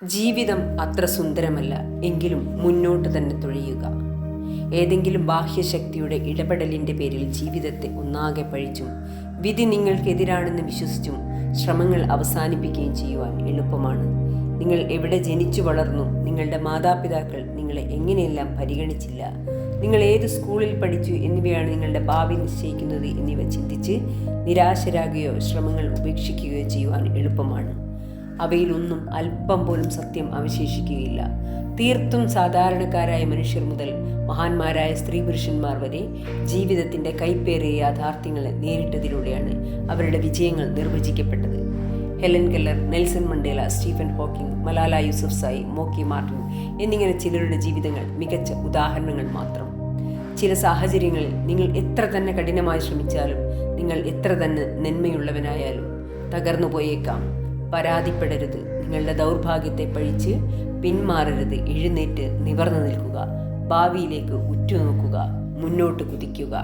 ജീവിതം അത്ര സുന്ദരമല്ല എങ്കിലും മുന്നോട്ട് തന്നെ തുഴയുക. ഏതെങ്കിലും ബാഹ്യശക്തിയുടെ ഇടപെടലിൻ്റെ പേരിൽ ജീവിതത്തെ ഒന്നാകെ പഴിച്ചും വിധി നിങ്ങൾക്കെതിരാണെന്ന് വിശ്വസിച്ചും ശ്രമങ്ങൾ അവസാനിപ്പിക്കുകയും ചെയ്യുവാൻ എളുപ്പമാണ്. നിങ്ങൾ എവിടെ ജനിച്ചു വളർന്നു, നിങ്ങളുടെ മാതാപിതാക്കൾ നിങ്ങളെ എങ്ങനെയെല്ലാം പരിഗണിച്ചില്ല, നിങ്ങൾ ഏത് സ്കൂളിൽ പഠിച്ചു എന്നിവയാണ് നിങ്ങളുടെ ഭാവി നിശ്ചയിക്കുന്നത് എന്നിവ ചിന്തിച്ച് നിരാശരാകുകയോ ശ്രമങ്ങൾ ഉപേക്ഷിക്കുകയോ ചെയ്യുവാൻ എളുപ്പമാണ്. അവയിലൊന്നും അല്പം പോലും സത്യം അവശേഷിക്കുകയില്ല. തീർത്തും സാധാരണക്കാരായ മനുഷ്യർ മുതൽ മഹാന്മാരായ സ്ത്രീ പുരുഷന്മാർ വരെ ജീവിതത്തിൻ്റെ കൈപ്പേറിയ യാഥാർത്ഥ്യങ്ങളെ നേരിട്ടതിലൂടെയാണ് അവരുടെ വിജയങ്ങൾ നിർവചിക്കപ്പെട്ടത്. Helen Keller, Nelson Mandela, Stephen Hawking, Malala Yousafzai, മോക്കി മാർട്ടിൻ എന്നിങ്ങനെ ചിലരുടെ ജീവിതങ്ങൾ മികച്ച ഉദാഹരണങ്ങൾ മാത്രം. ചില സാഹചര്യങ്ങളിൽ നിങ്ങൾ എത്ര തന്നെ കഠിനമായി ശ്രമിച്ചാലും, നിങ്ങൾ എത്ര തന്നെ നന്മയുള്ളവനായാലും തകർന്നു പോയേക്കാം. പരാതിപ്പെടരുത്, നിങ്ങളുടെ ദൗർഭാഗ്യത്തെ പഴിച്ച് പിന്മാറരുത്. എഴുന്നേറ്റ് നിവർന്നു നിൽക്കുക, ഭാവിയിലേക്ക് ഉറ്റുനോക്കുക, മുന്നോട്ട് കുതിക്കുക.